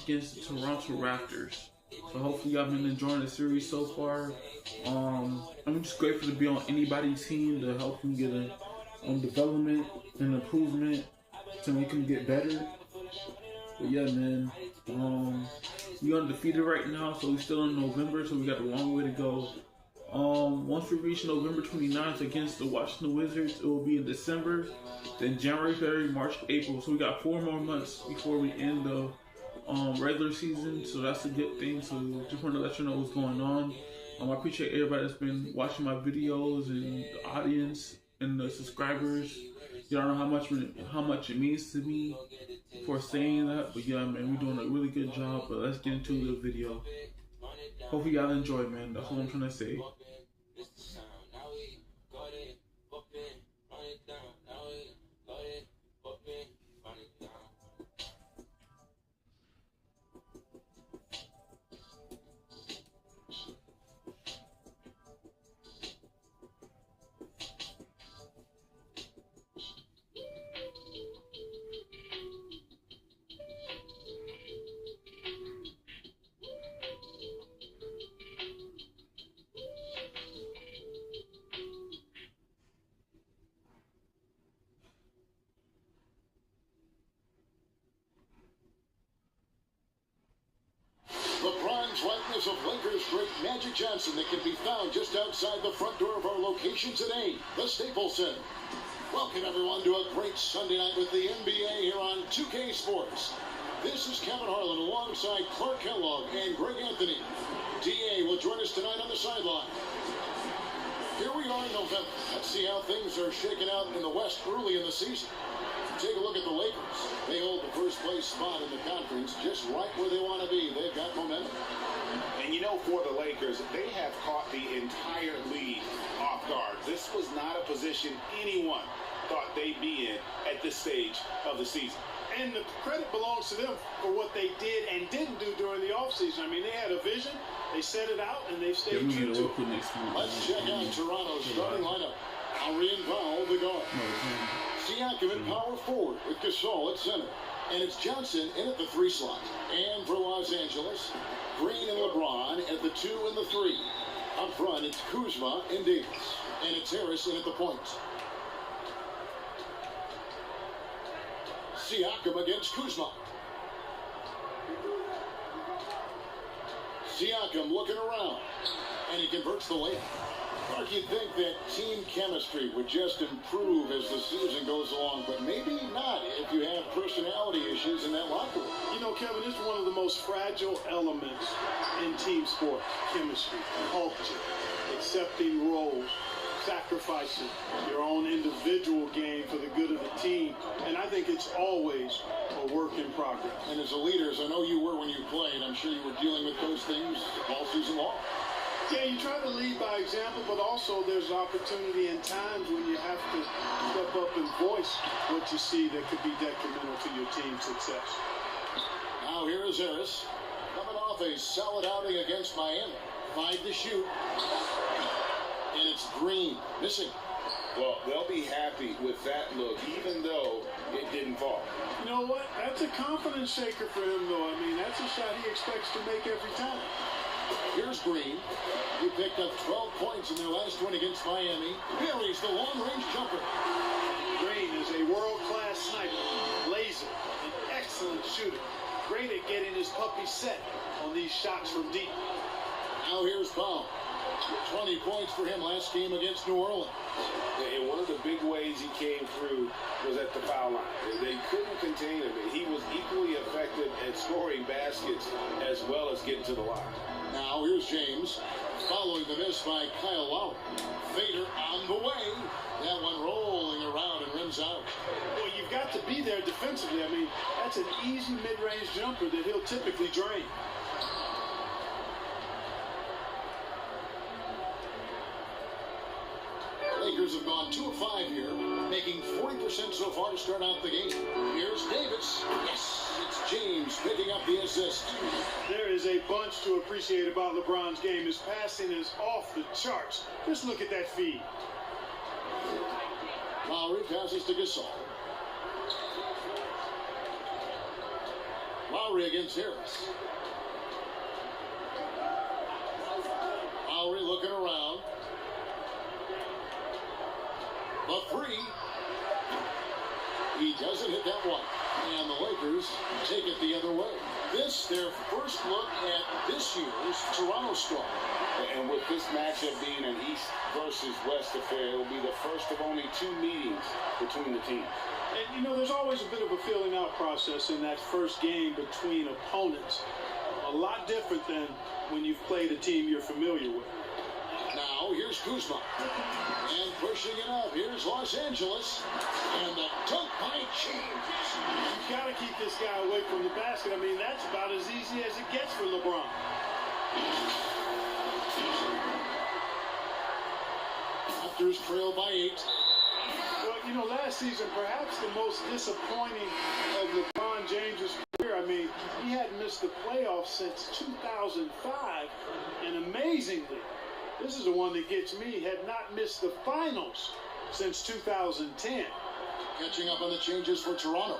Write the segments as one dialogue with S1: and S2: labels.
S1: against the Toronto Raptors. So hopefully y'all been enjoying the series so far. I'm just grateful to be on anybody's team to help them get a development and improvement to make them get better. But yeah, man, we undefeated right now, so we're still in November, so we got a long way to go. Once we reach November 29th against the Washington Wizards, it will be in December, then January, February, March, April. So we got 4 more months before we end the regular season, so that's a good thing. So just want to let you know what's going on. I appreciate everybody that's been watching my videos and the audience and the subscribers. Y'all know how much it means to me for saying that. But yeah, man, we're doing a really good job. But let's get into the video. Hopefully y'all enjoy, man. That's all I'm trying to say.
S2: The bronze likeness of Lakers great Magic Johnson that can be found just outside the front door of our location today, the Staples Center. Welcome, everyone, to a great Sunday night with the NBA here on 2K Sports. This is Kevin Harlan alongside Clark Kellogg and Greg Anthony. DA will join us tonight on the sideline. Here we are in November. Let's see how things are shaking out in the West early in the season. Take a look at the Lakers. They hold the first place spot in the conference just right where they want to be. They've got momentum.
S3: And you know, for the Lakers, they have caught the entire league off guard. This was not a position anyone thought they'd be in at this stage of the season.
S4: And the credit belongs to them for what they did and didn't do during the offseason. I mean, they had a vision, they set it out, and they've stayed true to it.
S2: Let's check out Toronto's starting lineup. Lowry and Powell, the guard. Siakam at power forward with Gasol at center. And it's Johnson in at the 3 slot. And for Los Angeles, Green and LeBron at the 2 and the 3. Up front, it's Kuzma and Davis. And it's Harris in at the point. Siakam against Kuzma. Siakam looking around. And he converts the layup. Mark, you'd think that team chemistry would just improve as the season goes along, but maybe not if you have personality issues in that locker room.
S4: You know, Kevin, it's one of the most fragile elements in team sport. Chemistry, culture, accepting roles, sacrificing your own individual game for the good of the team. And I think it's always a work in progress.
S2: And as a leader, as I know you were when you played, I'm sure you were dealing with those things all season long.
S4: Yeah, you try to lead by example, but also there's opportunity and times when you have to step up and voice what you see that could be detrimental to your team's success.
S2: Now here is Harris, coming off a solid outing against Miami. 5 to shoot. And it's Green, missing.
S3: Well, they'll be happy with that look, even though it didn't fall.
S4: You know what? That's a confidence shaker for him, though. I mean, that's a shot he expects to make every time.
S2: Here's Green. He picked up 12 points in their last win against Miami. Buries the long-range jumper.
S4: Green is a world-class sniper, laser, an excellent shooter. Great at getting his puppy set on these shots from deep.
S2: Now here's Powell. 20 points for him last game against New Orleans.
S3: And one of the big ways he came through was at the foul line. They couldn't contain him. He was equally effective at scoring baskets as well as getting to the line.
S2: Now here's James, following the miss by Kyle Lowry. Fader on the way. That one rolling around and rims out.
S4: Well, you've got to be there defensively. I mean, that's an easy mid-range jumper that he'll typically drain.
S2: Lakers have gone 2 of 5 here, making 40% so far to start out the game. Here's Davis. Yes, it's James picking up the assist.
S4: There is a bunch to appreciate about LeBron's game. His passing is off the charts. Just look at that feed.
S2: Lowry passes to Gasol. Lowry against Harris. Lowry looking around. The three. He doesn't hit that one. And the Lakers take it the other way. This, their first look at this year's Toronto squad.
S3: And with this matchup being an East versus West affair, it will be the first of only 2 meetings between the teams.
S4: And, there's always a bit of a filling out process in that first game between opponents. A lot different than when you've played a team you're familiar with.
S2: Now, here's Kuzma. And pushing it up. Here's Los Angeles. And the dunk by James.
S4: You've got to keep this guy away from the basket. I mean, that's about as easy as it gets for LeBron.
S2: Raptors trail by 8.
S4: Well, last season, perhaps the most disappointing of LeBron James' career. I mean, he hadn't missed the playoffs since 2005. And amazingly, this is the one that gets me, had not missed the finals since 2010.
S2: Catching up on the changes for Toronto.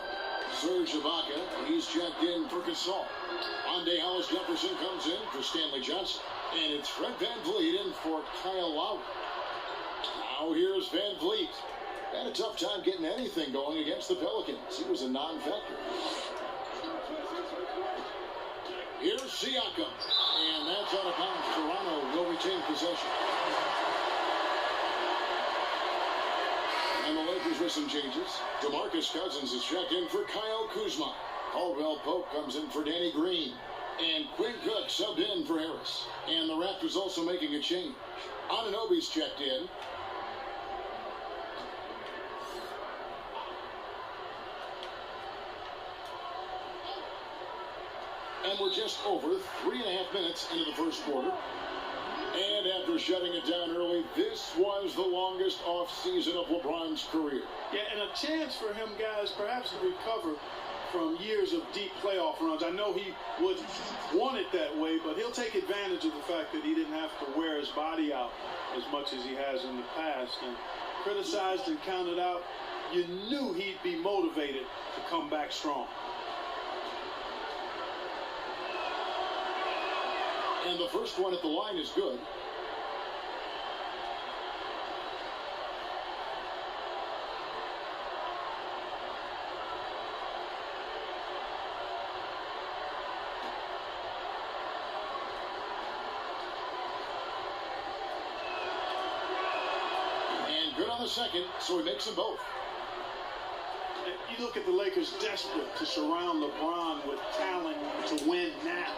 S2: Serge Ibaka, he's checked in for Gasol. Monday, Hollis Jefferson comes in for Stanley Johnson. And it's Fred VanVleet in for Kyle Lowry. Now here's VanVleet. Had a tough time getting anything going against the Pelicans. He was a non-factor. Here's Siakam. And that's out of bounds. Toronto will retain possession. And the Lakers with some changes. DeMarcus Cousins is checked in for Kyle Kuzma. Caldwell Pope comes in for Danny Green. And Quinn Cook subbed in for Harris. And the Raptors also making a change. Anunoby's checked in. And we're just over 3.5 minutes into the first quarter. And after shutting it down early, this was the longest offseason of LeBron's career.
S4: Yeah, and a chance for him, guys, perhaps to recover from years of deep playoff runs. I know he would want it that way, but he'll take advantage of the fact that he didn't have to wear his body out as much as he has in the past. And criticized and counted out, you knew he'd be motivated to come back strong.
S2: And the first one at the line is good. And good on the second, so he makes them both.
S4: You look at the Lakers desperate to surround LeBron with talent to win now.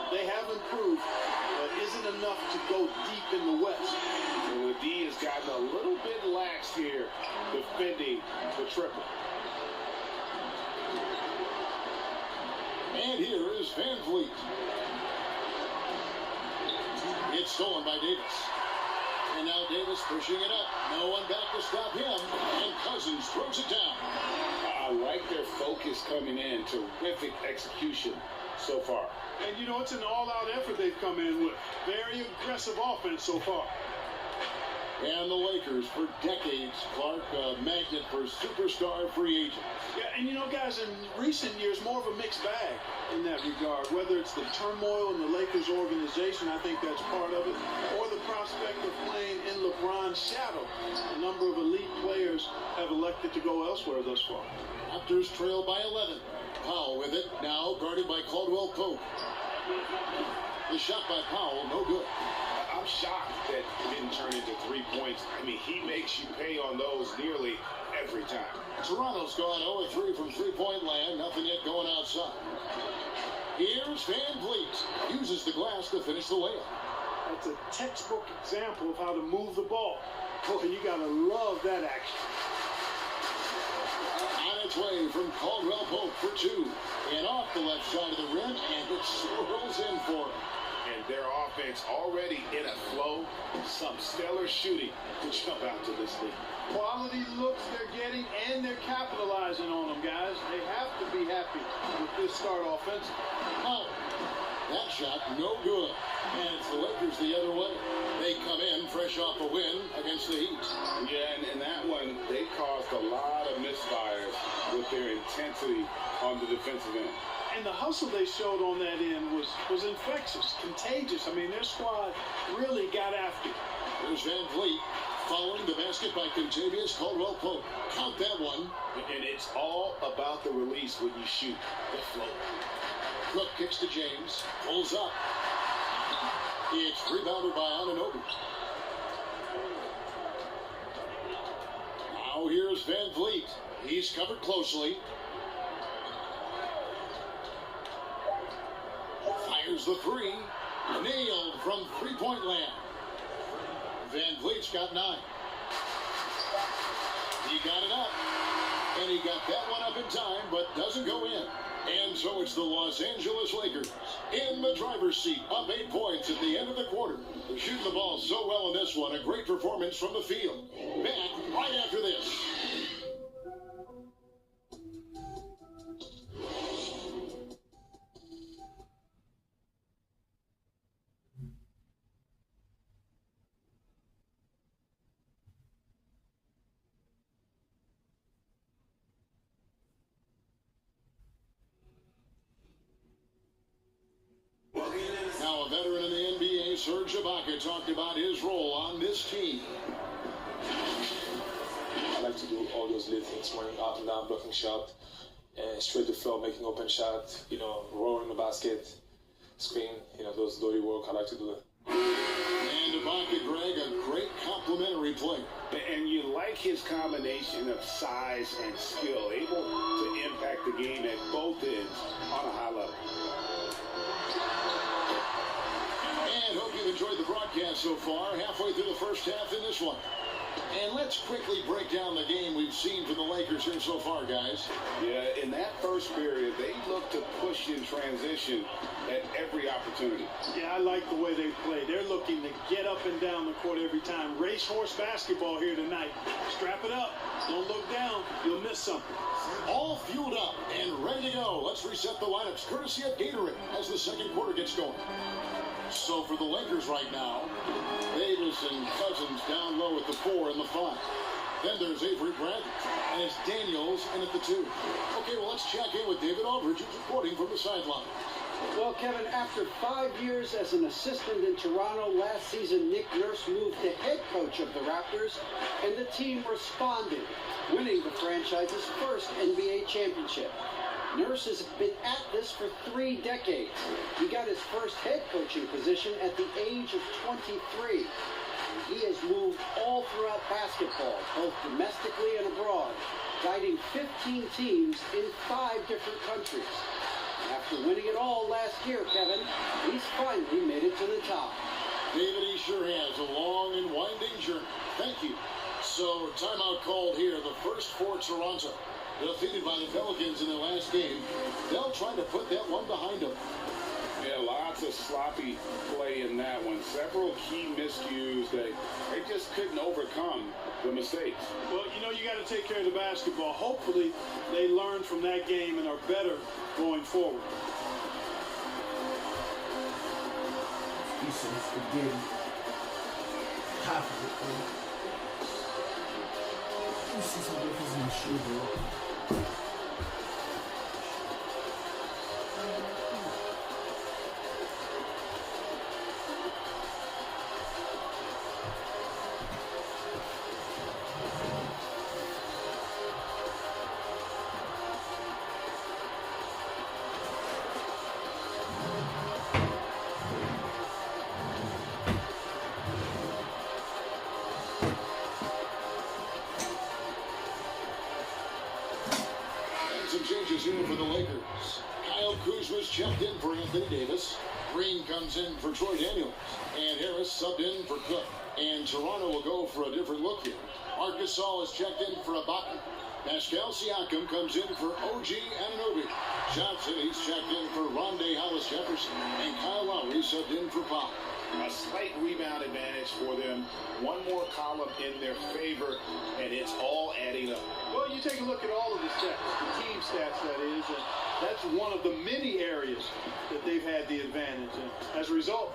S4: They have improved, but isn't enough to go deep in the West.
S3: And the D has gotten a little bit lax here, defending the triple.
S2: And here is VanVleet. It's stolen by Davis. And now Davis pushing it up. No one back to stop him. And Cousins throws it down.
S3: I like their focus coming in. Terrific execution so far.
S4: And it's an all-out effort they've come in with. Very aggressive offense so far.
S2: And the Lakers, for decades, Clark, a magnet for superstar free agents.
S4: Yeah, and guys, in recent years, more of a mixed bag in that regard. Whether it's the turmoil in the Lakers organization, I think that's part of it, or the prospect of playing in LeBron's shadow. A number of elite players have elected to go elsewhere thus far.
S2: Raptors trail by 11. Powell with it, now guarded by Caldwell Pope. The shot by Powell, no good.
S3: I'm shocked that it didn't turn into 3 points. I mean, he makes you pay on those nearly every time.
S2: Toronto's gone 0-3 from three-point land. Nothing yet going outside. Here's VanVleet. Uses the glass to finish the layup.
S4: That's a textbook example of how to move the ball. Boy, you got to love that action.
S2: On its way from Caldwell Pope for 2. And off the left side of the rim, and it swirls in for him.
S3: And their offense already in a flow. Some stellar shooting to jump out to this league.
S4: Quality looks they're getting, and they're capitalizing on them, guys. They have to be happy with this start offensively.
S2: Oh, that shot, no good. And it's the Lakers the other way. They come in fresh off a win against the Heat.
S3: Yeah, and in that one, they caused a lot of misfires with their intensity on the defensive end.
S4: And the hustle they showed on that end was infectious, contagious. I mean, their squad really got after it.
S2: There's Van Vliet following the basket by Contavious Caldwell-Pope. Count that one.
S3: And it's all about the release when you shoot the float.
S2: Cook kicks to James, pulls up. It's rebounded by Anunoby. Now here's Van Vliet. He's covered closely. Fires the three. Nailed from three-point land. Van Vliet's got 9. He got it up. And he got that one up in time, but doesn't go in. And so it's the Los Angeles Lakers in the driver's seat, up 8 points at the end of the quarter. Shooting the ball so well in this one, a great performance from the field. Back right after this. Now a veteran in the NBA, Serge Ibaka, talked about his role on this team.
S5: I like to do all those little things, running up and down, blocking shot, and straight to floor, making open shot, rolling the basket, screen, those dirty work. I like to do that.
S2: And Ibaka, Greg, a great complimentary player.
S3: And you like his combination of size and skill, able to impact the game at both ends on a high level.
S2: And hope you've enjoyed the broadcast so far, halfway through the first half in this one. And let's quickly break down the game we've seen from the Lakers here so far, guys.
S3: Yeah, in that first period, they looked to push in transition at every opportunity.
S4: Yeah, I like the way they play. They're looking to get up and down the court every time. Racehorse basketball here tonight. Strap it up. Don't look down. You'll miss something.
S2: All fueled up and ready to go. Let's reset the lineups, courtesy of Gatorade, as the second quarter gets going. So for the Lakers right now, Davis and Cousins down low at the 4 and the 5. Then there's Avery Bradley, and it's Daniels in at the 2. Okay, well, let's check in with David Aldridge, who's reporting from the sideline.
S6: Well, Kevin, after 5 years as an assistant in Toronto, last season Nick Nurse moved to head coach of the Raptors, and the team responded, winning the franchise's first NBA championship. Nurse has been at this for 3 decades. He got his first head coaching position at the age of 23. And he has moved all throughout basketball, both domestically and abroad, guiding 15 teams in 5 different countries. After winning it all last year, Kevin, he's finally made it to the top.
S2: David, he sure has. A long and winding journey. Thank you. So, timeout called here, the first for Toronto. Defeated by the Pelicans in their last game. They'll try to put that one behind them.
S3: Yeah, lots of sloppy play in that one. Several key miscues that they just couldn't overcome the mistakes.
S4: Well, you got to take care of the basketball. Hopefully, they learn from that game and are better going forward.
S1: He said spaghetti. Half of it, bro. Let me see some difference in my shoe, bro.
S2: Some changes here for the Lakers. Kyle Kuzma's checked in for Anthony Davis. Green comes in for Troy Daniels. And Harris subbed in for Cook. And Toronto will go for a different look here. Marc Gasol is checked in for Ibaka. Pascal Siakam comes in for OG Anunoby. Johnson, he's checked in for Rondé Hollis Jefferson. And Kyle Lowry subbed in for Pop.
S3: A slight rebound advantage for them. One more column in their favor, and it's all adding up.
S4: Well, you take a look at all of the stats, the team stats, that is, and that's one of the many areas that they've had the advantage. And as a result,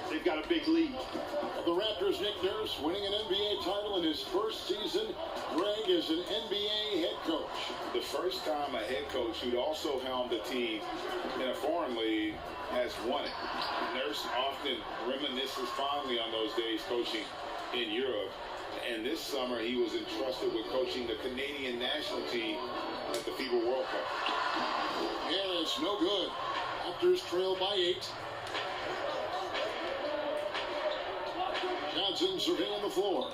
S4: they've got a big lead.
S2: The Raptors' Nick Nurse winning an NBA title in his first season. Greg is an NBA head coach.
S3: The first time a head coach who'd also helmed a team in a foreign league has won it. Nurse often reminisces fondly on those days coaching in Europe. And this summer, he was entrusted with coaching the Canadian national team at the FIBA World Cup.
S2: Yeah, it's no good. Raptors trail by 8. Johnson surveilling the floor.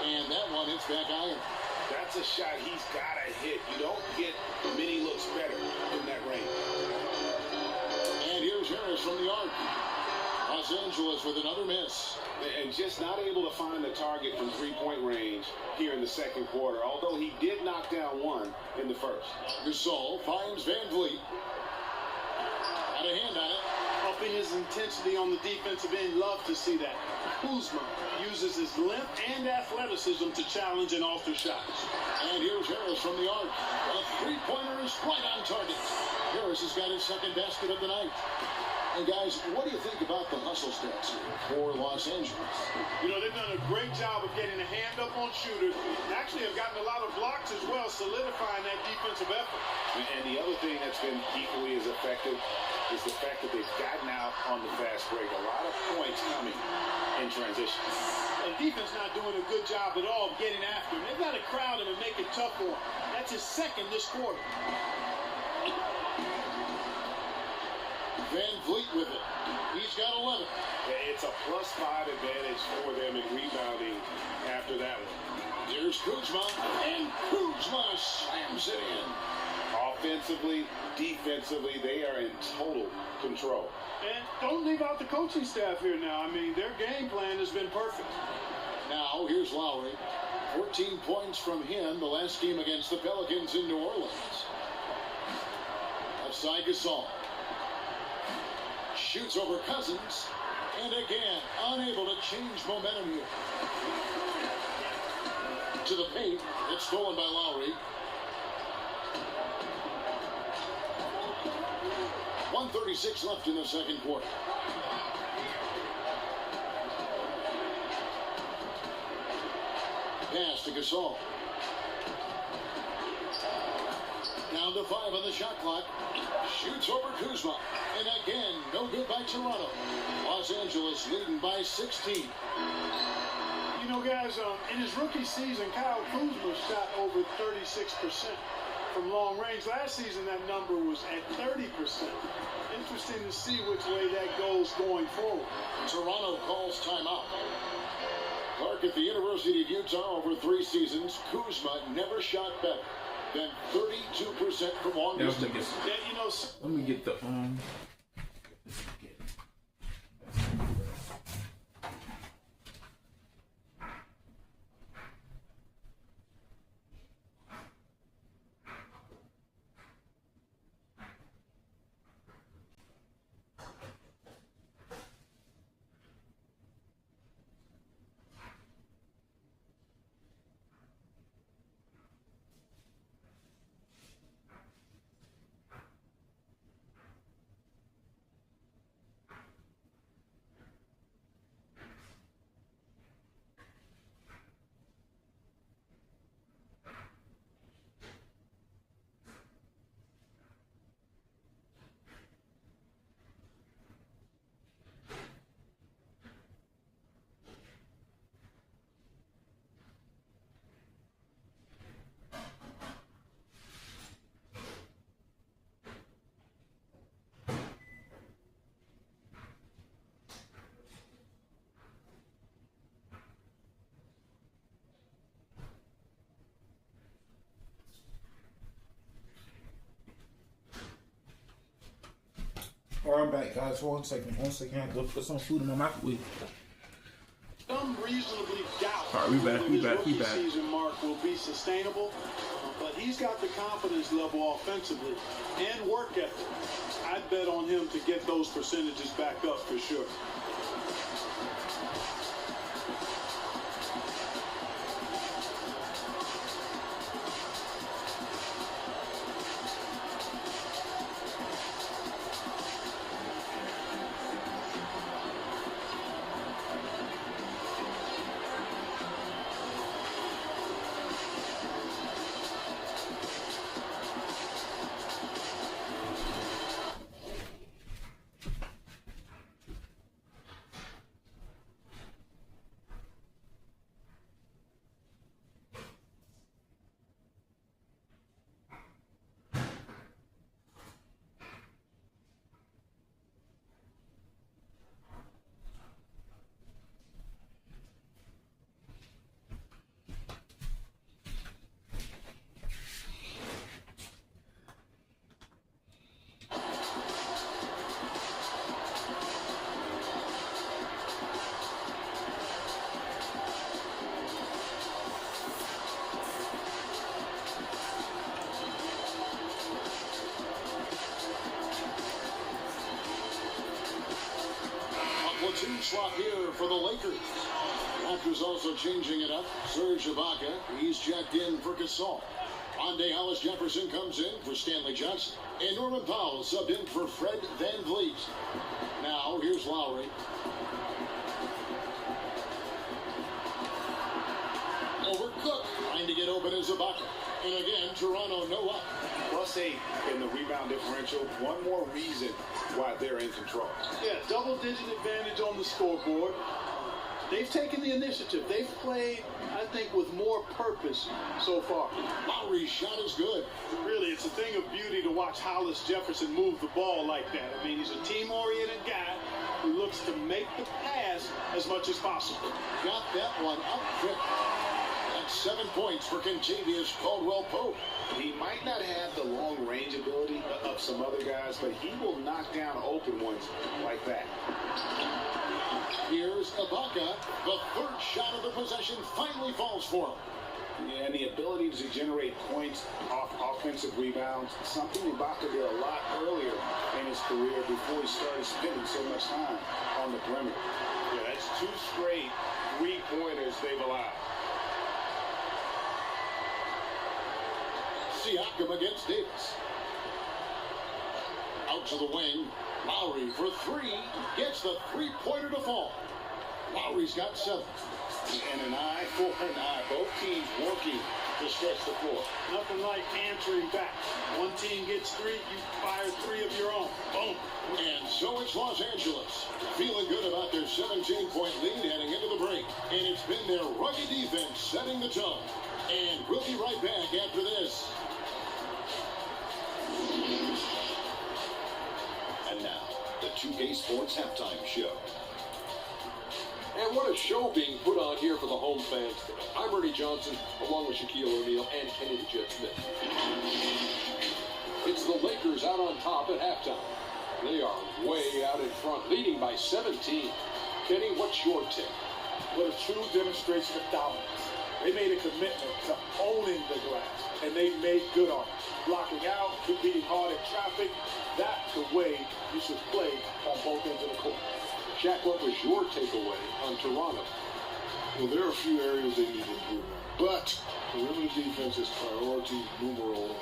S2: And that one hits back iron.
S3: That's a shot he's got to hit. You don't get many looks better in that range.
S2: And here's Harris from the arc. Los Angeles with another miss.
S3: And just not able to find the target from three-point range here in the second quarter, although he did knock down one in the first.
S2: Gasol finds Van Vliet. Got a hand on it.
S4: Upping his intensity on the defensive end. Love to see that. Kuzma uses his length and athleticism to challenge and alter shots.
S2: And here's Harris from the arc. A three-pointer is right on target. Harris has got his second basket of the night. And guys, what do you think about the hustle stats here for Los Angeles?
S4: You know, they've done a great job of getting a hand up on shooters. Actually have gotten a lot of blocks as well, solidifying that defensive effort.
S3: And the other thing that's been equally as effective is the fact that they've gotten out on the fast break. A lot of points coming in transition.
S4: And defense not doing a good job at all of getting after him. They've got to crowd him and make it tough for him. That's his second this quarter.
S2: Van Vliet with it. He's got 11.
S3: It's a +5 advantage for them in rebounding after that one.
S2: Here's Kuzma, and Kuzma slams it in.
S3: Offensively, defensively, they are in total control.
S4: And don't leave out the coaching staff here now. I mean, their game plan has been perfect.
S2: Now, here's Lowry. 14 points from him the last game against the Pelicans in New Orleans. Left side Gasol. Shoots over Cousins. And again, unable to change momentum here. To the paint. It's stolen by Lowry. 1:36 left in the second quarter. Pass to Gasol. Down to 5 on the shot clock. Shoots over Kuzma. And again, no good by Toronto. Los Angeles leading by 16.
S4: You know, guys, in his rookie season, Kyle Kuzma shot over 36% from long range. Last season, that number was at 30%. Interesting to see which way that goes going forward.
S2: Toronto calls timeout. Clark at the University of Utah over 3 seasons. Kuzma never shot better than 32% from long distance.
S4: Yeah, you know,
S1: let me get the All right, I'm back, guys. One second. I have to put some food in my microwave.
S4: Some reasonably doubt
S1: All right, we back.
S4: season mark will be sustainable, but he he's got the confidence level offensively and work ethic. I'd bet on him to get those percentages back up for sure.
S2: Platoon swap here for the Lakers. Raptors also changing it up. Serge Ibaka, he's checked in for Gasol. Rondé Hollis-Jefferson comes in for Stanley Johnson. And Norman Powell subbed in for Fred VanVleet. Now, here's Lowry. Over Cook, trying to get open as Ibaka. And again, Toronto no up.
S3: +8 in the rebound differential. One more reason why they're in control.
S4: Yeah, double-digit advantage on the scoreboard. They've taken the initiative. They've played, I think, with more purpose so far.
S2: Lowry's shot is good.
S4: Really, it's a thing of beauty to watch Hollis-Jefferson move the ball like that. I mean, he's a team-oriented guy who looks to make the pass as much as possible.
S2: Got that one up quick. That's 7 points for Kentavious Caldwell-Pope.
S3: He might not have the long-range ability of some other guys, but he will knock down open ones like that.
S2: Here's Ibaka. The third shot of the possession finally falls for him.
S3: Yeah, and the ability to generate points off offensive rebounds, something Ibaka did a lot earlier in his career before he started spending so much time on the perimeter. Yeah, that's 2 straight three-pointers they've allowed.
S2: Siakam against Davis. Out to the wing. Lowry for 3. Gets the three-pointer to fall. Lowry's got 7.
S3: And an eye for an eye. Both teams working to stretch the floor.
S4: Nothing like answering back. One team gets 3, you fire 3 of your own. Boom.
S2: And so it's Los Angeles. Feeling good about their 17-point lead heading into the break. And it's been their rugged defense setting the tone. And we'll be right back after this. And now, the 2K Sports Halftime Show.
S7: And what a show being put on here for the home fans today. I'm Ernie Johnson, along with Shaquille O'Neal and Kenny the Jet Smith. It's the Lakers out on top at halftime. They are way out in front, leading by 17. Kenny, what's your take?
S8: What a true demonstration of dominance. They made a commitment to owning the glass, and they made good on it. Blocking out, beating hard in traffic, that's the way you should play on both ends of the court.
S7: Shaq, what was your takeaway on Toronto?
S9: Well, there are a few areas they need to improve on. But perimeter defense is priority numero 1.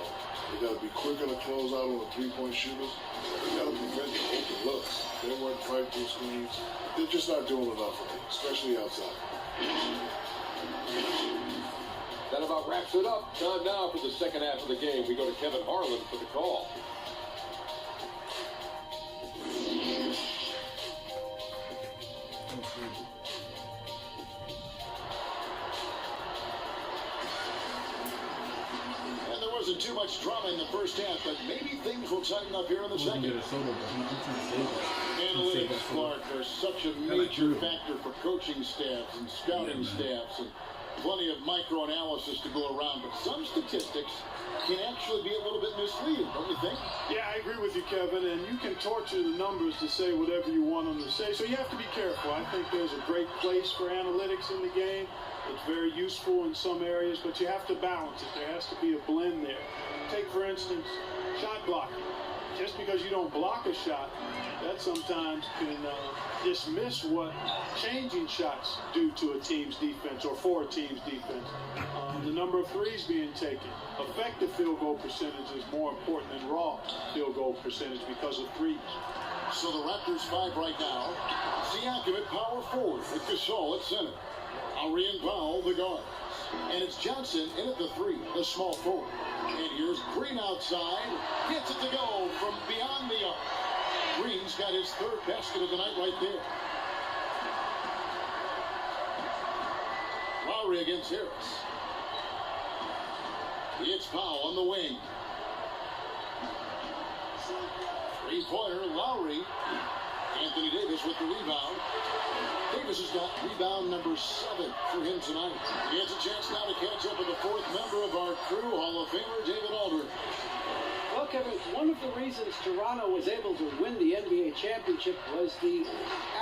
S9: They got to be quicker to close out on the three-point shooters. They got to prevent the open looks. They weren't fighting screens. They're just not doing enough of it, especially outside.
S7: That about wraps it up. Time now for the second half of the game. We go to Kevin Harlan for the call.
S2: And there wasn't too much drama in the first half, but maybe things will tighten up here in the second. Analytics, Clark, are such a major factor for coaching staffs and scouting staffs, and plenty of micro-analysis to go around, but some statistics can actually be a little bit bit misleading, don't you think?
S4: Yeah, I agree with you, Kevin, and you can torture the numbers to say whatever you want them to say, so you have to be careful. I think there's a great place for analytics in the game. It's very useful in some areas, but you have to balance it. There has to be a blend there. Take, for instance, shot blocking. Just because you don't block a shot, that sometimes can dismiss what changing shots do to a team's defense or for a team's defense. The number of threes being taken. Effective field goal percentage is more important than raw field goal percentage because of threes.
S2: So the Raptors 5 right now. Siakam at power forward with Gasol at center. Lowry and Powell, the guards. And it's Johnson in at the 3, the small forward. And here's Green outside. Gets it to go from beyond the arc. Green's got his 3rd basket of the night right there. Lowry against Harris. It's Powell on the wing. 3-pointer, Lowry. Anthony Davis with the rebound. Davis has got rebound number 7 for him tonight. He has a chance now to catch up with the 4th member of our crew, Hall of Famer David Aldridge.
S6: Well, Kevin, one of the reasons Toronto was able to win the NBA championship was the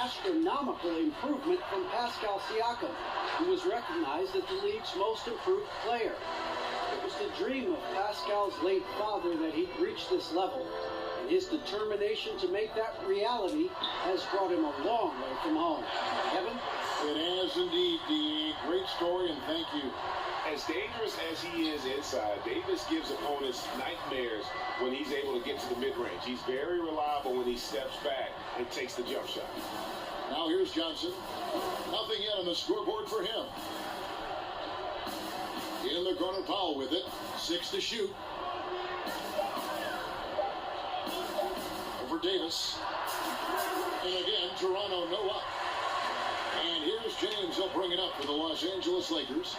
S6: astronomical improvement from Pascal Siakam, who was recognized as the league's most improved player. It was the dream of Pascal's late father that he'd reach this level. His determination to make that reality has brought him a long way from home. Kevin?
S2: It has indeed, D. Great story, and thank you.
S3: As dangerous as he is inside, Davis gives opponents nightmares when he's able to get to the mid-range. He's very reliable when he steps back and takes the jump shot.
S2: Now here's Johnson. Nothing yet on the scoreboard for him. In the corner, Powell with it. 6 to shoot. Davis. And again, Toronto no up. And here's James. He'll bring it up for the Los Angeles Lakers.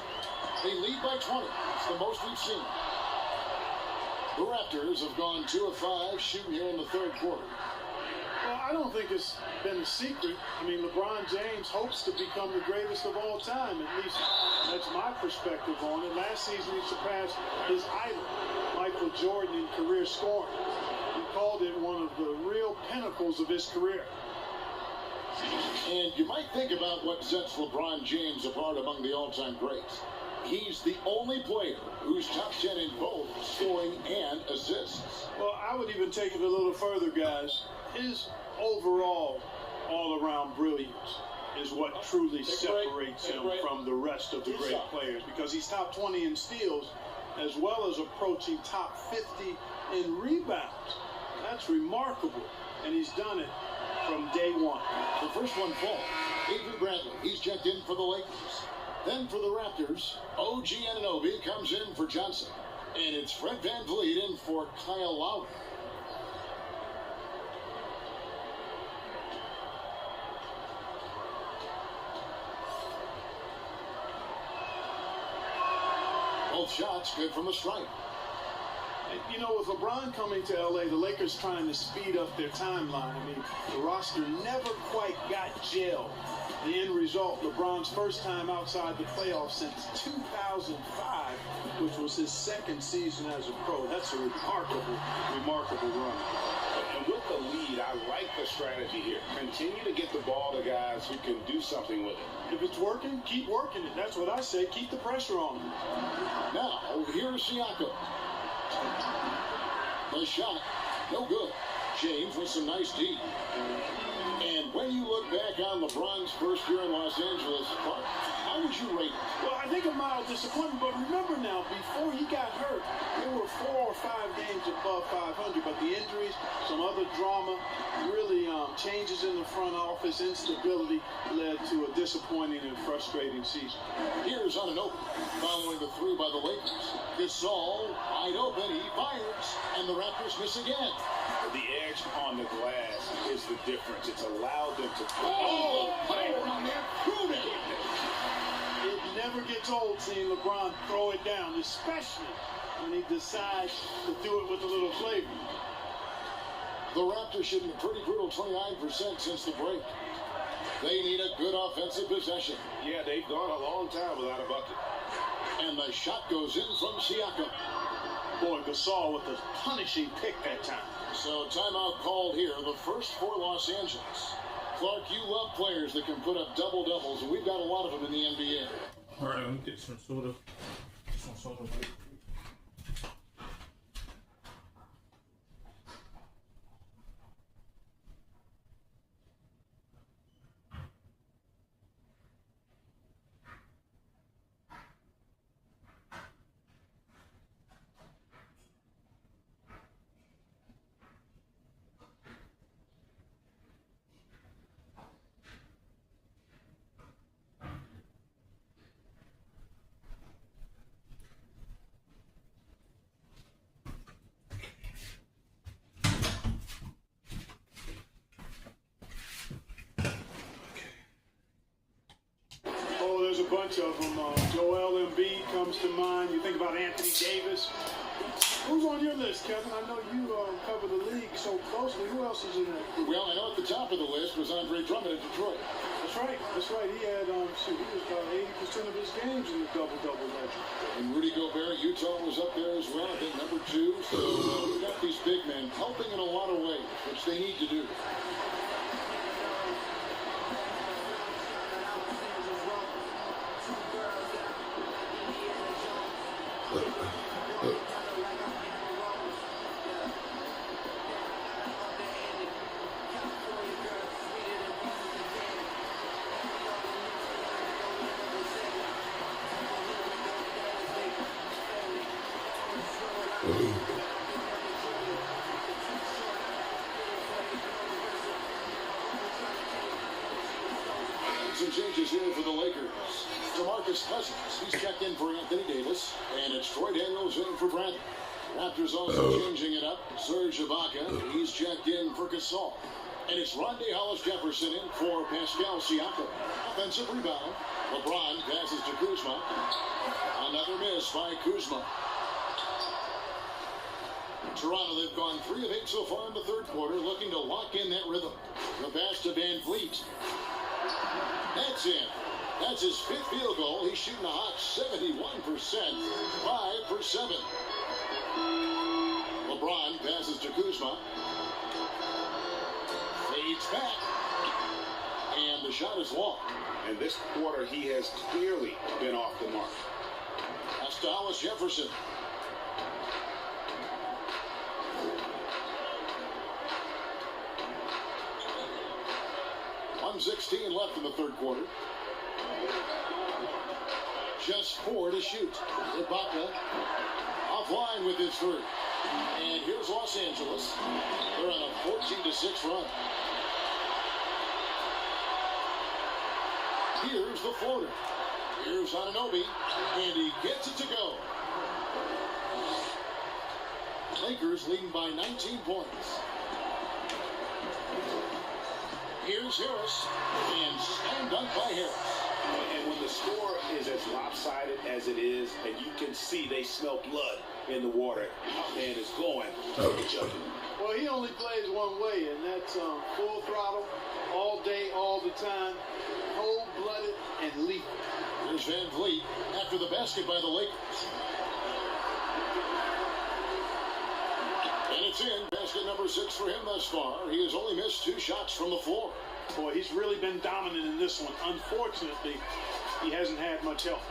S2: They lead by 20. It's the most we've seen. The Raptors have gone 2 of 5 shooting here in the 3rd quarter.
S4: Well, I don't think it's been a secret. I mean, LeBron James hopes to become the greatest of all time. At least that's my perspective on it. Last season, he surpassed his idol, Michael Jordan, in career scoring. He called it one of the real pinnacles of his career.
S2: And you might think about what sets LeBron James apart among the all-time greats. He's the only player who's top 10 in both scoring and assists.
S4: Well, I would even take it a little further, guys. His overall all-around brilliance is what truly separates him from the rest of the great players, because he's top 20 in steals as well as approaching top 50 in rebounds. That's remarkable, and he's done it from day one.
S2: The first one falls. Avery Bradley, he's checked in for the Lakers. Then for the Raptors, OG Anunoby comes in for Johnson. And it's Fred VanVleet in for Kyle Lowry. Both shots good from the stripe.
S4: You know, with LeBron coming to LA, the Lakers trying to speed up their timeline. I mean, the roster never quite got gelled. The end result, LeBron's first time outside the playoffs since 2005, which was his 2nd season as a pro. That's a remarkable run.
S3: And with the lead, I like the strategy here. Continue to get the ball to guys who can do something with it.
S4: If it's working, keep working it. That's what I say. Keep the pressure on him.
S2: Now, here's Siakam. The shot, no good. James with some nice D. And when you look back on LeBron's first year in Los Angeles, how would you rate it?
S4: Well, I think a mild disappointment, but remember now, before he got hurt, there were 4 or 5 games above 500, but the injuries, some other drama, really changes in the front office, instability led to a disappointing and frustrating season.
S2: Here's Anunoby, following the 3 by the Lakers. Gasol, wide open, he fires, and the Raptors miss again.
S3: The edge on the glass is the difference. It's allowed them to...
S2: Oh, fire on there, prove it!
S4: It never gets old seeing LeBron throw it down, especially when he decides to do it with a little flavor.
S2: The Raptors shooting a pretty brutal 29% since the break. They need a good offensive possession.
S3: Yeah, they've gone a long time without a bucket.
S2: And the shot goes in from Siakam.
S4: Boy, Gasol with a punishing pick that time.
S2: So timeout called here, the first for Los Angeles. Clark, you love players that can put up double-doubles, and we've got a lot of them in the NBA.
S1: All right, let me get some soda. Some soda.
S4: There's a bunch of them. Joel Embiid comes to mind. You think about Anthony Davis. Who's on your list, Kevin? I know you cover the league so closely. Who else is in that group?
S2: Well, I know at the top of the list was Andre Drummond at Detroit.
S4: That's right. That's right. He had, he was about 80% of his games in the double-double legend.
S2: And Rudy Gobert, Utah was up there as well. I think number 2. So we've got these big men helping in a lot of ways, which they need to do. Some changes here for the Lakers. DeMarcus Cousins, he's checked in for Anthony Davis, and it's Troy Daniels in for Bradley. Raptors also changing it up. Serge Ibaka, he's checked in for Gasol. And it's Rondae Hollis-Jefferson in for Pascal Siakam. Offensive rebound. LeBron passes to Kuzma. Another miss by Kuzma. Toronto, they've gone 3 of 8 so far in the third quarter, looking to lock in that rhythm. The pass to Van Vliet. That's in. That's his 5th field goal. He's shooting a hot 71%. 5 for 7. LeBron passes to Kuzma. Fades back. And the shot is long.
S3: And this quarter, he has clearly been off the mark.
S2: That's to Hollis-Jefferson. .116 left in the third quarter. Just 4 to shoot. Ibaka offline with his 3. And here's Los Angeles. They're on a 14-6 run. Here's the floater. Here's Anunoby, and he gets it to go. Lakers leading by 19 points. Here's Harris, and slam dunk by Harris.
S3: And when the score is as lopsided as it is, and you can see they smell blood in the water, and it's going.
S4: Well, he only plays one way, and that's full throttle, all day, all the time, cold-blooded and lethal.
S2: Here's Van Vliet after the basket by the Lakers. And it's in. Basket number 6 for him thus far. He has only missed 2 shots from the floor.
S4: Boy, he's really been dominant in this one. Unfortunately, he hasn't had much help.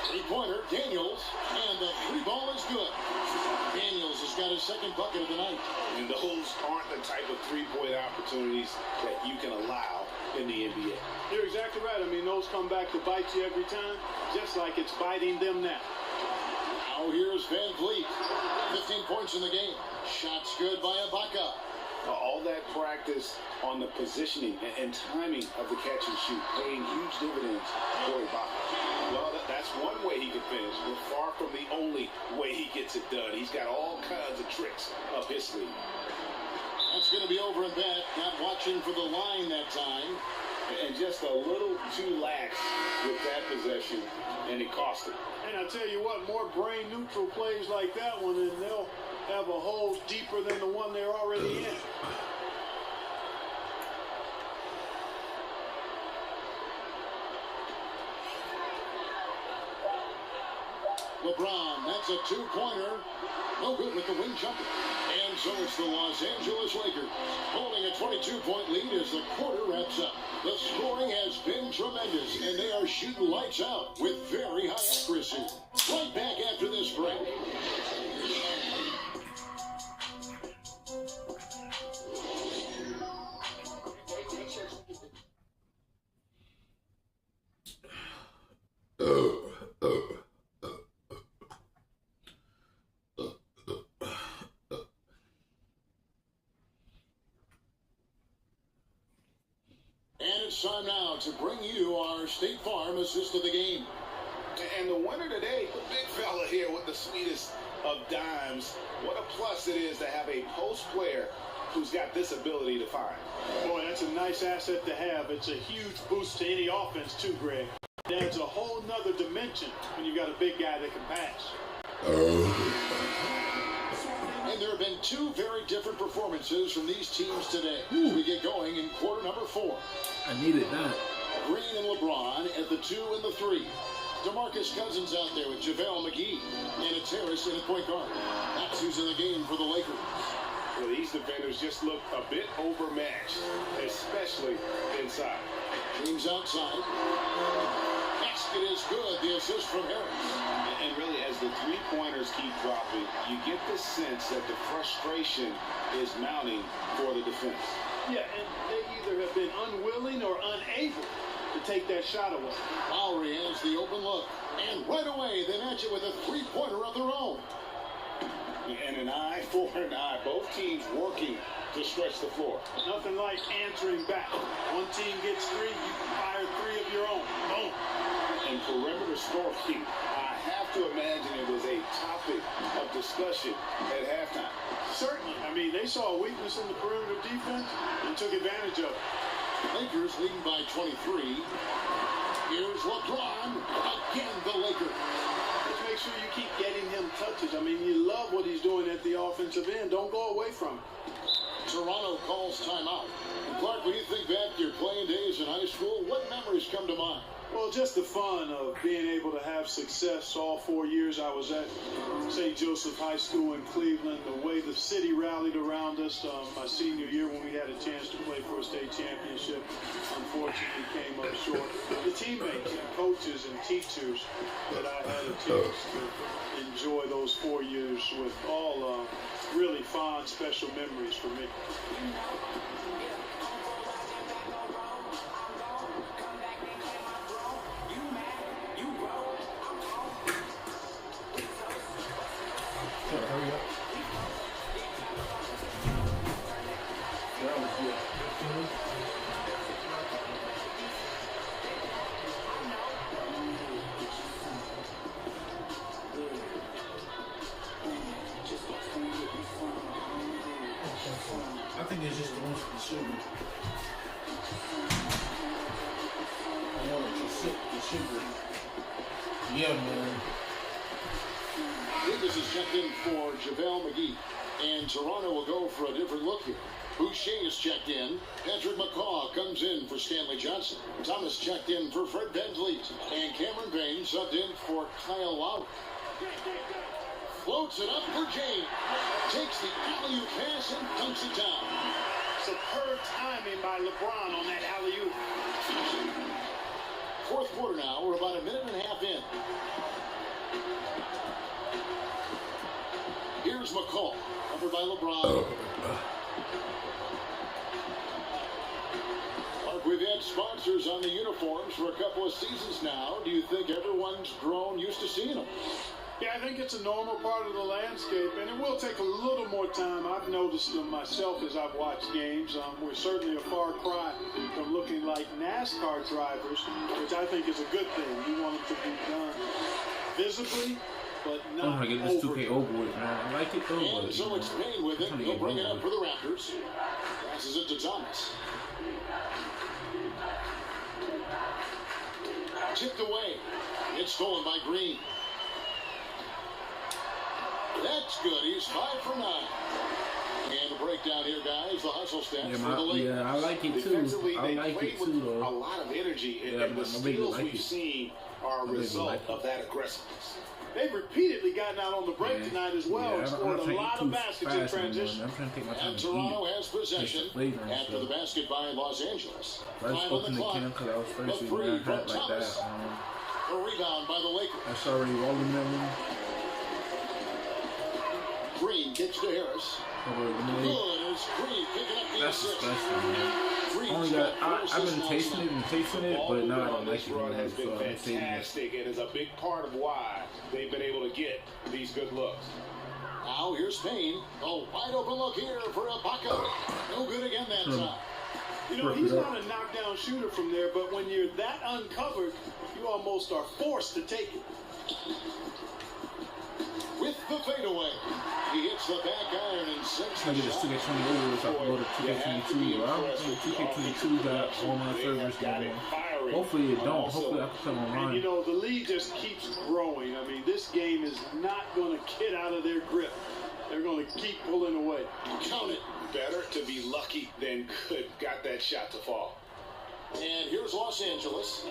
S2: 3-pointer, Daniels, and the 3 ball is good. Daniels has got his 2nd bucket of the night.
S3: And those aren't the type of 3-point opportunities that you can allow in the NBA.
S4: You're exactly right. I mean, those come back to bite you every time, just like it's biting them now.
S2: Now here's Van Vliet. 15 points in the game. Shots good by Ibaka.
S3: All that practice on the positioning and timing of the catch and shoot paying huge dividends for Ibaka. Well, that's one way he can finish, but far from the only way he gets it done. He's got all kinds of tricks up his sleeve.
S2: That's going to be over and back. Not watching for the line that time.
S3: And just a little too lax with that possession, and it cost him.
S4: And I tell you what, more brain-neutral plays like that one, and they'll have a hole deeper than the one they're already in.
S2: LeBron, that's It's a two-pointer. No good with the wing jumper. And so it's the Los Angeles Lakers holding a 22-point lead as the quarter wraps up. The scoring has been tremendous, and they are shooting lights out with very high accuracy. Right back after this break. It's time now to bring you our State Farm assist of the game.
S3: And the winner today, the big fella here with the sweetest of dimes. What a plus it is to have a post player who's got this ability to find.
S4: Boy, that's a nice asset to have. It's a huge boost to any offense too, Greg. It adds a whole nother dimension when you've got a big guy that can pass.
S2: And there have been two very different performances from these teams today. As we get going in quarter number 4.
S1: I needed that.
S2: Green and LeBron at the 2 and the 3. DeMarcus Cousins out there with JaVale McGee and a Terrace in a point guard. That's who's in the game for the Lakers.
S3: Well, these defenders just look a bit overmatched, especially inside.
S2: James outside. Basket is good. The assist from Harris.
S3: And really, as the three-pointers keep dropping, you get the sense that the frustration is mounting for the defense.
S4: Yeah, and they either have been unwilling or unable to take that shot away.
S2: Lowry has the open look. And right away, they match it with a three-pointer of their own.
S3: And an eye for an eye. Both teams working to stretch the floor.
S4: Nothing like answering back. One team gets 3, you fire 3 of your own. Boom.
S3: And perimeter scoring, I have to imagine it was a topic of discussion at halftime.
S4: Certainly. I mean, they saw a weakness in the perimeter defense and took advantage of it.
S2: Lakers leading by 23. Here's LeBron. Again, the Lakers.
S4: Just make sure you keep getting him touches. I mean, you love what he's doing at the offensive end. Don't go away from it.
S2: Toronto calls timeout. And Clark, when you think back to your playing days in high school, what memories come to mind?
S4: Well, just the fun of being able to have success all 4 years I was at St. Joseph High School in Cleveland, the way the city rallied around us my senior year when we had a chance to play for a state championship. Unfortunately, came up short. The teammates and coaches and teachers that I had a chance to enjoy those 4 years with, all really fond, special memories for me.
S1: Hurry up. That was good. I think it's just the ones for the sugar. I want it to sip the sugar. Yeah, man.
S2: Davis is checked in for JaVale McGee. And Toronto will go for a different look here. Boucher is checked in. Patrick McCaw comes in for Stanley Johnson. Thomas checked in for Fred VanVleet. And Cameron Payne subbed in for Kyle Lowry. Floats it up for James. Takes the alley-oop pass and dunks it down.
S4: Superb timing by LeBron on that alley-oop.
S2: Fourth quarter now. We're about a minute and a half in. Here's McCall, covered by LeBron. Mark, we've had sponsors on the uniforms for a couple of seasons now. Do you think everyone's grown used to seeing them?
S4: Yeah, I think it's a normal part of the landscape, and it will take a little more time. I've noticed them myself as I've watched games. We're certainly a far cry from looking like NASCAR drivers, which I think is a good thing. You want it to be done visibly, but not
S1: I want to get this 2K over with, man. I like it though, but
S2: And so it's Payne with it. He'll bring it up for the Raptors. Passes it to Thomas. Tipped away. It's stolen by Green. That's good. He's 5 for 9. And a break. breakdown here, guys. The hustle stats
S1: Yeah,
S2: for the Lakers.
S1: I like it too.
S3: Defensively,
S1: I
S3: they
S1: like
S3: played
S1: it
S3: with
S1: too, though.
S3: a lot of energy, and,
S1: Yeah,
S3: and the
S1: my baby
S3: steals
S1: like
S3: we've
S1: it.
S3: seen are a
S1: My baby
S3: result
S1: like it.
S3: of that aggressiveness.
S4: They've repeatedly gotten out on the break tonight as well and scored a lot of baskets in transition.
S1: I'm trying to take my time
S2: And
S1: to
S2: Toronto
S1: eat.
S2: has possession
S1: flavor and
S2: after
S1: stuff.
S2: the basket by Los Angeles.
S1: I just
S2: 5 on
S1: opened
S2: the
S1: the
S2: clock.
S1: can because I was
S2: The
S1: thirsty and
S2: three
S1: I
S2: from
S1: had like
S2: Thomas.
S1: that.
S2: A rebound by the Lakers.
S1: I saw already watermelon.
S2: Green kicks to Harris. Good as Green picking up the
S1: That's
S2: assist.
S1: disgusting, man. Only got, I've been tasting it, but now I don't like it anymore,
S3: Has been
S1: so I'm saving it.
S3: fantastic and is a big part of why they've been able to get these good looks.
S2: Now here's Payne. A wide open look here for Ibaka. No good again that time.
S4: You know, he's not a knockdown shooter from there, but when you're that uncovered, you almost are forced to take it.
S2: With the fadeaway, he hits the back iron and sinks the
S1: I get a
S2: shot.
S1: 2K20 over so I can go to 2K22. I don't think 2K22 got all my servers going on. Hopefully it don't. Hopefully I can come
S4: And
S1: online.
S4: you know, the league just keeps growing. I mean, this game is not going to get out of their grip. They're going to keep pulling away.
S2: Count it.
S3: Better to be lucky than good. Got that shot to fall.
S2: And here's Los Angeles.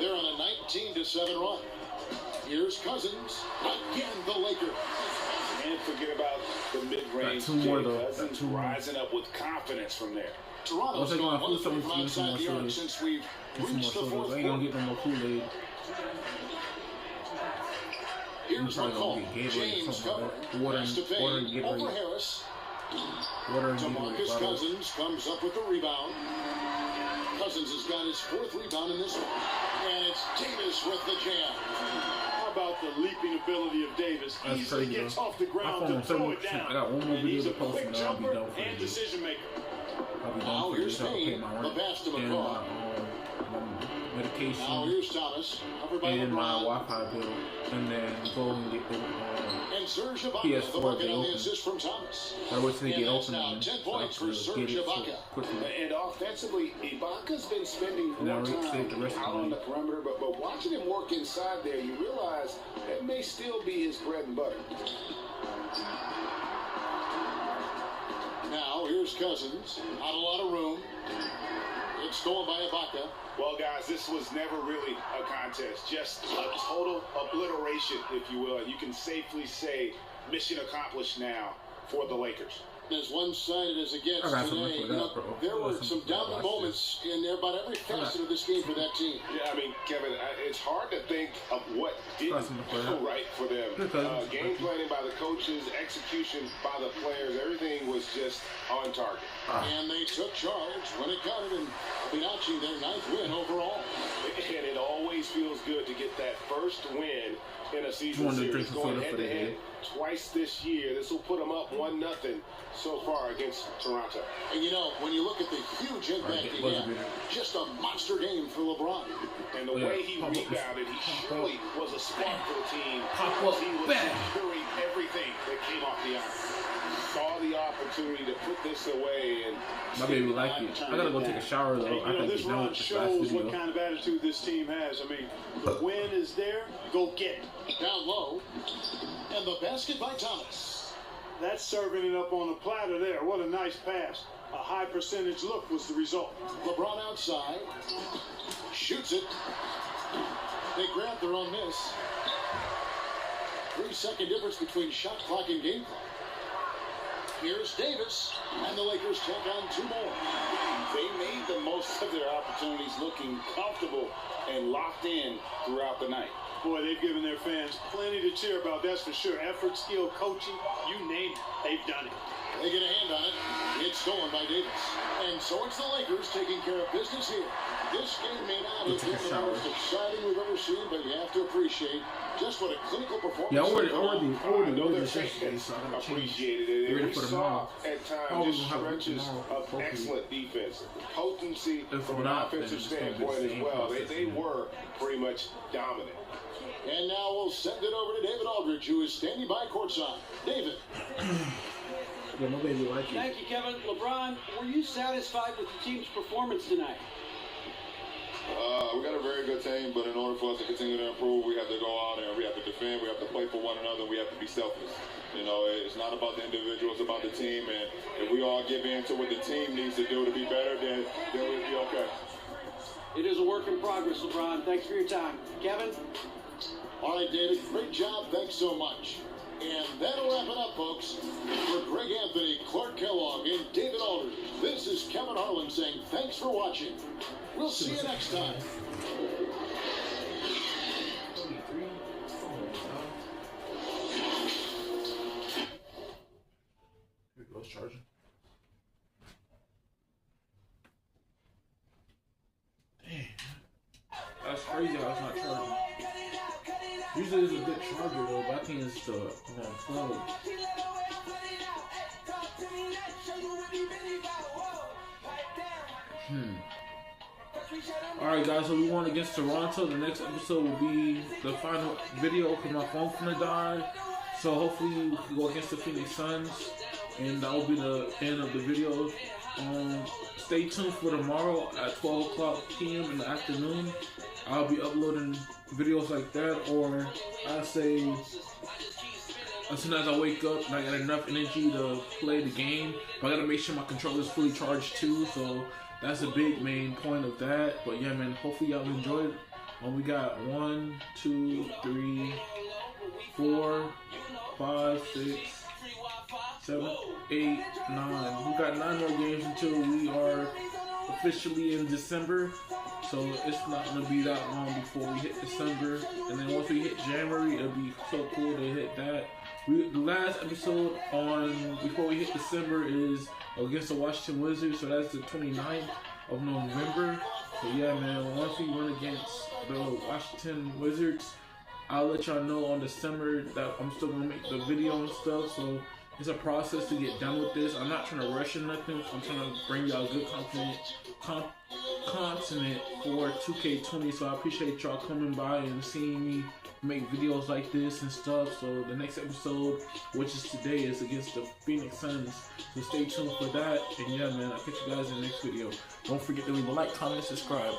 S2: They're on a 19-7 run. Here's Cousins. Again, the Lakers.
S3: And forget about the mid-range.
S1: Got two more, though.
S3: Cousins
S1: Got two more.
S3: rising up with confidence from there.
S2: Toronto's
S1: What's
S2: gone
S1: they
S2: 1
S1: gonna
S2: of 3
S1: do?
S2: from
S1: Some
S2: outside
S1: more
S2: the arc
S1: sodas.
S2: since we've
S1: Get some more
S2: reached the
S1: sodas.
S2: fourth
S1: I ain't gonna
S2: quarter.
S1: get no more Kool-Aid.
S2: Here's
S1: I'm probably
S2: McCollum.
S1: gonna get Gatorade or
S2: James
S1: something
S2: covered.
S1: like that. Water
S2: Pass to
S1: and
S2: Payne.
S1: Gatorade.
S2: Over Harris.
S1: Water and
S2: DeMarcus
S1: Gatorade bottle.
S2: Cousins comes up with the rebound. Cousins has got his 4th rebound in this one. And it's Davis with the jam.
S4: How about the leaping ability of Davis?
S1: That's
S4: Easily
S1: crazy,
S4: gets
S1: though.
S4: off the ground
S1: My phone
S4: to throw it
S1: 70%.
S4: down.
S1: I got one more
S4: And
S1: video
S4: he's
S1: to
S4: a
S1: post
S4: quick
S1: and then I'll be
S4: jumper
S1: done for the
S4: and
S1: day.
S4: decision maker.
S1: I'll be
S2: Now
S1: done for
S2: here's
S1: this. I'll pay
S2: Payne.
S1: my
S2: The
S1: rent
S2: pass to
S1: and
S2: McCall.
S1: my medication
S2: Now here's Thomas. Covered by
S1: and my
S2: LeBron.
S1: Wi-Fi bill, and then go and get the
S2: And Serge Ibaka,
S1: PS4
S2: the bucket
S1: they
S2: on the
S1: open.
S2: assist from Thomas.
S1: I wish they
S2: And
S1: get
S2: that's
S1: open
S2: now
S1: and
S2: 10
S1: so I
S2: points for
S1: could
S2: Serge
S1: get it so
S2: Ibaka.
S1: quickly.
S3: And offensively, Ibaka's been spending
S1: Now
S3: more
S1: Rick
S3: time
S1: saved the rest of
S3: out
S1: the
S3: on the
S1: league.
S3: perimeter, but watching him work inside there, you realize that may still be his bread and butter.
S2: Now here's Cousins. Not a lot of room. It's stolen by Ibaka.
S3: Well, guys, this was never really a contest, just a total obliteration, if you will. And you can safely say mission accomplished now for the Lakers.
S2: As one-sided as it gets
S1: I got something
S2: today,
S1: for that, bro.
S2: there
S1: I got
S2: were
S1: something
S2: some
S1: for
S2: dominant
S1: that.
S2: moments in about every facet of this game for that team.
S3: Yeah, I mean, Kevin, it's hard to think of what didn't
S1: Got something for
S3: go
S1: that.
S3: right for them.
S1: Good cousins.
S3: Game planning by the coaches, execution by the players, everything was just on target.
S2: And they took charge when it counted, and Pinocchi their 9th win overall.
S3: And it always feels good to get that first win in a season
S1: wanted to drink
S3: series.
S1: some
S3: Going
S1: soda for the
S3: head-to-head
S1: day.
S3: twice this year. This will put them up 1-0 so far against Toronto.
S2: And you know, when you look at the huge impact he had, just a monster game for LeBron.
S3: And the way he rebounded, he surely was a spark for the team.
S1: Pop
S3: because
S1: up,
S3: he was
S1: bang.
S3: securing everything that came off the iron. Saw the opportunity to put this away, and
S1: My baby like it. I gotta go take a shower though.
S4: And,
S1: I
S4: you know,
S1: gotta
S4: this
S1: get done
S4: run
S1: with this last
S4: shows
S1: video.
S4: what kind of attitude this team has. I mean, the win is there, go get it.
S2: Down low, and the basket by Thomas.
S4: That's serving it up on a platter there. What a nice pass. A high percentage look was the result.
S2: LeBron outside, shoots it. They grab their own miss. 3-second difference between shot clock and game clock. Here's Davis, and the Lakers take on 2 more.
S3: they made the most of their opportunities, looking comfortable and locked in throughout the night.
S4: Boy, they've given their fans plenty to cheer about, that's for sure. Effort, skill, coaching, you name it, they've done it.
S2: They get a hand on it. It's stolen by Davis. And so it's the Lakers taking care of business here. This game may not have been the most exciting we've ever seen, but you have to appreciate just what a clinical performance.
S1: Yeah, I ordered
S3: Their
S1: this yesterday, so I gotta change.
S3: appreciated it.
S1: Get ready
S3: We
S1: for
S3: saw
S1: tomorrow.
S3: at times
S1: Probably
S3: just
S1: gonna have it
S3: stretches
S1: tomorrow,
S3: of
S1: hopefully.
S3: excellent defense, potency
S1: If
S3: from an
S1: not, then
S3: offensive
S1: it's gonna be the
S3: standpoint as
S1: same
S3: well.
S1: process,
S3: They
S1: man.
S3: were pretty much dominant.
S2: And now we'll send it over to David Aldridge, who is standing by courtside. David.
S1: Yeah, my baby like it.
S6: Thank you, Kevin. LeBron, were you satisfied with the team's performance tonight?
S10: We got a very good team, but in order for us to continue to improve, we have to go out and we have to defend, we have to play for one another, we have to be selfless. You know, it's not about the individual, it's about the team, and if if we all give in to what the team needs to do to be better, then we'll be okay.
S6: It is a work in progress, LeBron. Thanks for your time. Kevin?
S2: All right, David, great job. Thanks so much. And that'll wrap it up, folks. For Greg Anthony, Clark Kellogg, and David Aldridge, this is Kevin Harlan saying thanks for watching. We'll see you next time.
S1: Here goes charging. Damn. That's crazy how it's not charging. Usually it's a good charger though, but I think it's the plug. Alright guys, so we won against Toronto. The next episode will be the final video because my phone's gonna die. So hopefully we can go against the Phoenix Suns. And that will be the end of the video. Stay tuned for tomorrow at 12 o'clock p.m. in the afternoon. I'll be uploading videos like that, or I say as soon as I wake up and I got enough energy to play the game. But I gotta make sure my controller is fully charged too, so that's a big main point of that. But yeah, man, hopefully y'all enjoyed. We got 1, 2, 3, 4, 5, 6, 7, 8, 9. We got 9 more games until we are officially in December. So it's not gonna be that long before we hit December. And then once we hit January, it'll be so cool to hit that. The last episode before we hit December is against the Washington Wizards. So that's the 29th of November. So yeah, man, once we run against the Washington Wizards, I'll let y'all know on December that I'm still gonna make the video and stuff. So it's a process to get done with this. I'm not trying to rush or nothing. I'm trying to bring y'all good content for 2K20. So I appreciate y'all coming by and seeing me make videos like this and stuff. So the next episode, which is today, is against the Phoenix Suns. So stay tuned for that. And yeah, man, I'll catch you guys in the next video. Don't forget to leave a like, comment, subscribe.